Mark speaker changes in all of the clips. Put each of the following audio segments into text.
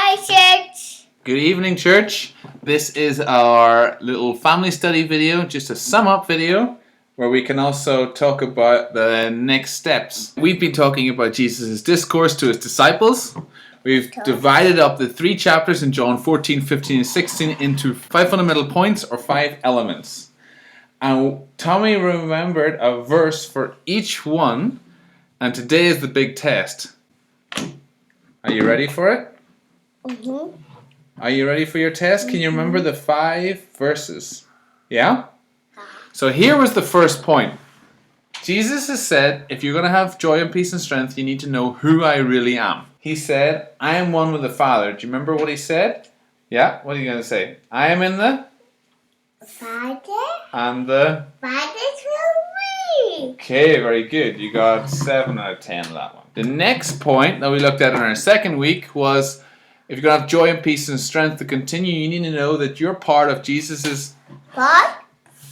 Speaker 1: Hi, church.
Speaker 2: Good evening, church. This is our little family study video, just a sum up video, where we can also talk about the next steps. We've been talking about Jesus' discourse to his disciples. We've divided up the 3 chapters in John 14, 15, and 16 into 5 fundamental points or 5 elements. And Tommy remembered a verse for each one, and today is the big test. Are you ready for it?
Speaker 1: Mm-hmm.
Speaker 2: Are you ready for your test? Can you remember the 5 verses? Yeah? So here was the first point. Jesus has said, if you're going to have joy and peace and strength, you need to know who I really am. He said, I am one with the Father. Do you remember what he said? Yeah? What are you going to say? I am in the
Speaker 1: Father?
Speaker 2: and the
Speaker 1: Father's will be.
Speaker 2: Okay, very good. You got 7 out of 10 on that one. The next point that we looked at in our second week was, if you're going to have joy and peace and strength to continue, you need to know that you're part of Jesus'
Speaker 1: What?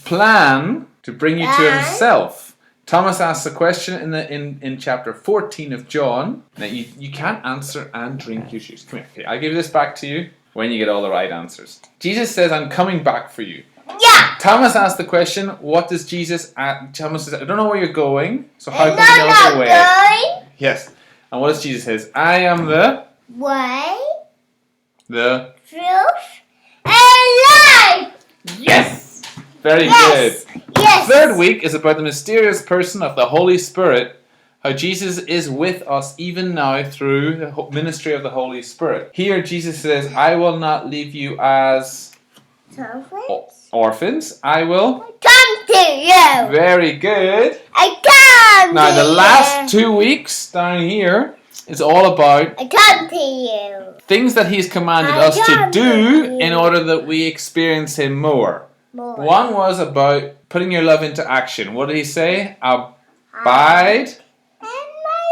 Speaker 2: plan to bring you to himself. Thomas asks a question in chapter 14 of John. Now, you can't answer and drink your juice. Come here. Okay, I'll give this back to you when you get all the right answers. Jesus says, I'm coming back for you.
Speaker 1: Yeah.
Speaker 2: Thomas asked the question, what does Jesus ask? Thomas says, I don't know where you're going, so how can you know the way?
Speaker 1: Going.
Speaker 2: Yes. And what does Jesus say? I am the
Speaker 1: Way,
Speaker 2: truth
Speaker 1: and life.
Speaker 2: Yes! Very
Speaker 1: Yes.
Speaker 2: good.
Speaker 1: Yes.
Speaker 2: Third week is about the mysterious person of the Holy Spirit, how Jesus is with us even now through the ministry of the Holy Spirit. Here Jesus says, I will not leave you as orphans. I will
Speaker 1: Come to you.
Speaker 2: Very good.
Speaker 1: I come
Speaker 2: Now
Speaker 1: to
Speaker 2: the last 2 weeks down here is all about
Speaker 1: I come to you.
Speaker 2: things that he's commanded
Speaker 1: I
Speaker 2: us to
Speaker 1: come
Speaker 2: do
Speaker 1: to you.
Speaker 2: in order that we experience him more.
Speaker 1: More.
Speaker 2: One was about putting your love into action. What did he say? Abide.
Speaker 1: And my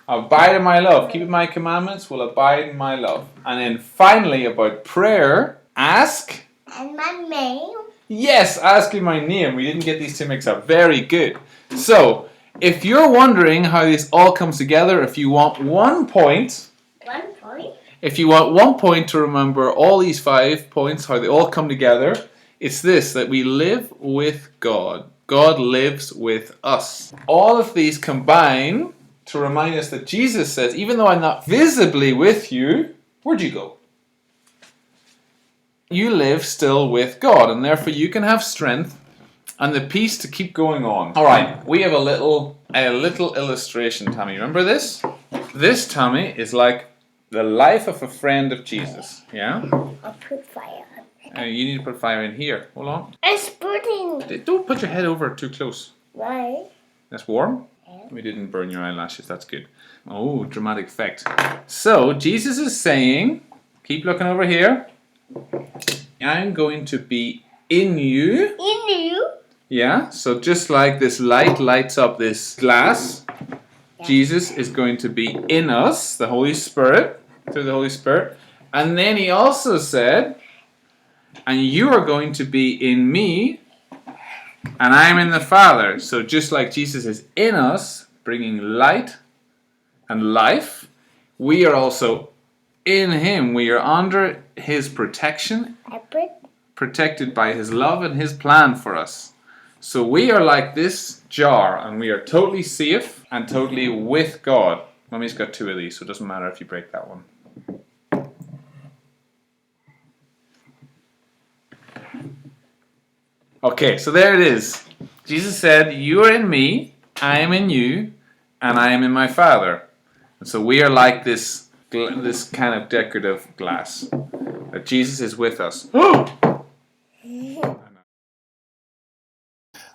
Speaker 1: love.
Speaker 2: Abide in my love. Keep my commandments, will abide in my love. And then finally about prayer. Ask.
Speaker 1: And my name.
Speaker 2: Yes, ask in my name. We didn't get these 2 mixed up. Very good. So, if you're wondering how this all comes together, if you want 1 point,
Speaker 1: 1 point.
Speaker 2: if you want 1 point to remember all these 5 points, how they all come together, it's this, that we live with God. God lives with us. All of these combine to remind us that Jesus says, even though I'm not visibly with you, where'd you go? You live still with God, and therefore you can have strength and the peace to keep going on. Alright, we have a little illustration, Tommy. Remember this? This, Tommy, is like the life of a friend of Jesus. Yeah?
Speaker 1: I'll put fire on.
Speaker 2: You need to put fire in here. Hold on.
Speaker 1: It's putting.
Speaker 2: Don't put your head over too close.
Speaker 1: Right.
Speaker 2: That's warm?
Speaker 1: Yeah.
Speaker 2: We didn't burn your eyelashes. That's good. Oh, dramatic effect. So, Jesus is saying, keep looking over here. I'm going to be in you.
Speaker 1: In you.
Speaker 2: Yeah, so just like this light lights up this glass, Jesus is going to be in us, the Holy Spirit, through the Holy Spirit. And then he also said, and you are going to be in me, and I'm in the Father. So just like Jesus is in us, bringing light and life, we are also in him. We are under his protection, protected by his love and his plan for us. So we are like this jar, and we are totally safe and totally with God. Mummy's got 2 of these, so it doesn't matter if you break that one. Okay, so there it is. Jesus said, you are in me, I am in you, and I am in my Father. And so we are like this kind of decorative glass. That Jesus is with us.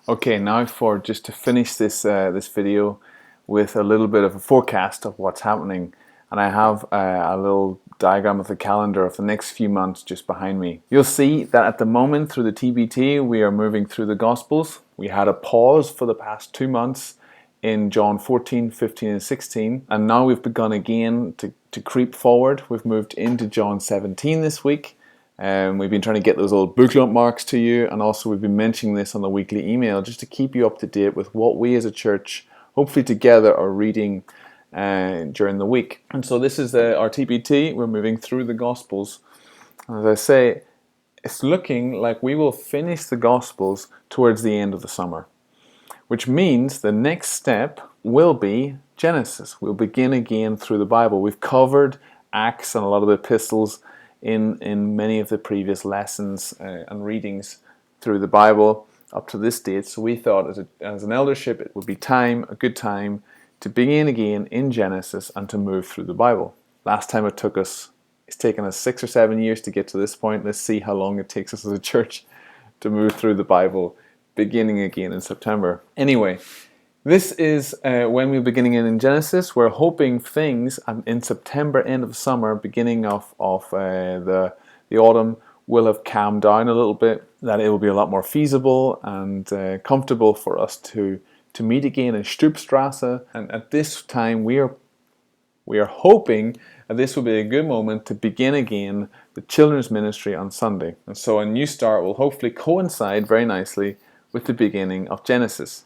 Speaker 2: Okay, now for just to finish this this video with a little bit of a forecast of what's happening. And I have a little diagram of the calendar of the next few months just behind me. You'll see that at the moment through the TBT we are moving through the Gospels. We had a pause for the past 2 months in John 14, 15 and 16, and now we've begun again to creep forward. We've moved into John 17 this week. We've been trying to get those old booklet marks to you, and also we've been mentioning this on the weekly email just to keep you up to date with what we as a church, hopefully together, are reading during the week. And so this is our TPT. We're moving through the Gospels. As I say, it's looking like we will finish the Gospels towards the end of the summer, which means the next step will be Genesis. We'll begin again through the Bible. We've covered Acts and a lot of the epistles in many of the previous lessons and readings through the Bible up to this date. So we thought as an eldership it would be a good time to begin again in Genesis and to move through the Bible. Last time it's taken us 6 or 7 years to get to this point. Let's see how long it takes us as a church to move through the Bible, beginning again in September. Anyway, this is when we're beginning in Genesis. We're hoping things in September, end of summer, beginning of the autumn, will have calmed down a little bit, that it will be a lot more feasible and comfortable for us to meet again in Stubstrasse. And at this time, we are hoping that this will be a good moment to begin again the children's ministry on Sunday. And so a new start will hopefully coincide very nicely with the beginning of Genesis.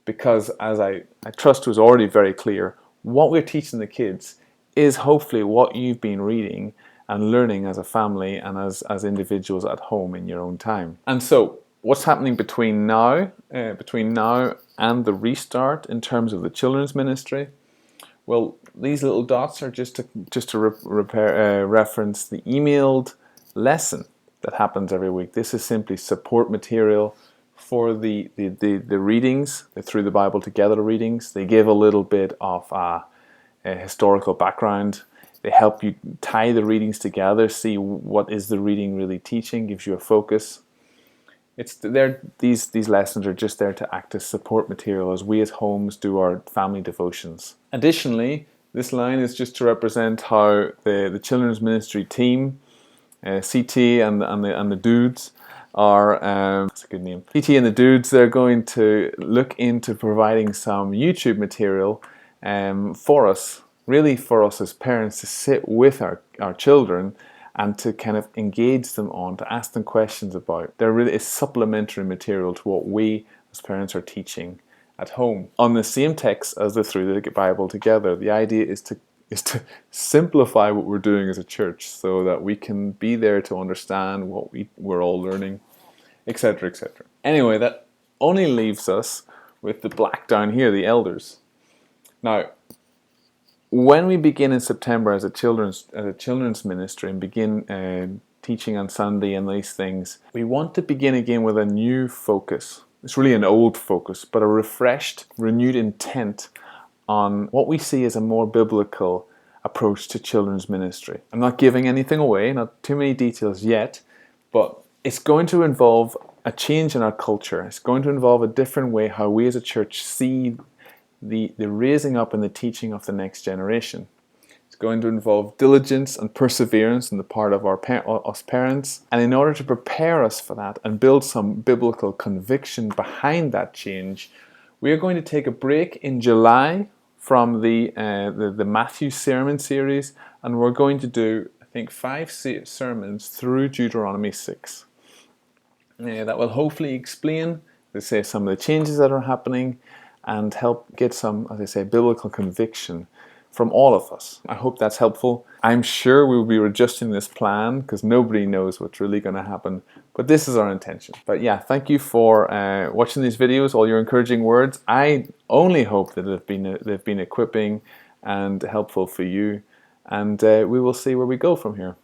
Speaker 2: Because as I trust was already very clear, what we're teaching the kids is hopefully what you've been reading and learning as a family and as individuals at home in your own time. And so what's happening between now and the restart in terms of the children's ministry? Well, these little dots are just to reference the emailed lesson that happens every week. This is simply support material for the readings, the Through the Bible Together readings. They give a little bit of a historical background. They help you tie the readings together, see what is the reading really teaching, gives you a focus. These lessons are just there to act as support material as we as homes do our family devotions. Additionally, this line is just to represent how the children's ministry team, CT and the dudes, that's a good name. CT and the dudes, they're going to look into providing some YouTube material for us, really for us as parents to sit with our children and to kind of engage them on, to ask them questions about. There really is supplementary material to what we as parents are teaching at home. On the same text as the Through the Bible Together, the idea is to simplify what we're doing as a church so that we can be there to understand what we're all learning, etc., etc. Anyway, that only leaves us with the black down here, the elders. Now, when we begin in September as a children's ministry and begin teaching on Sunday and these things, we want to begin again with a new focus. It's really an old focus, but a refreshed, renewed intent on what we see as a more biblical approach to children's ministry. I'm not giving anything away, not too many details yet, but it's going to involve a change in our culture. It's going to involve a different way how we as a church see the raising up and the teaching of the next generation. It's going to involve diligence and perseverance on the part of us parents. And in order to prepare us for that and build some biblical conviction behind that change, we are going to take a break in July from the Matthew sermon series, and we're going to do, I think, 5 sermons through Deuteronomy 6. That will hopefully explain, let's say, some of the changes that are happening and help get some, as I say, biblical conviction from all of us. I hope that's helpful. I'm sure we'll be adjusting this plan because nobody knows what's really going to happen, but this is our intention. But yeah, thank you for watching these videos, all your encouraging words. I only hope that they've been equipping and helpful for you, and we will see where we go from here.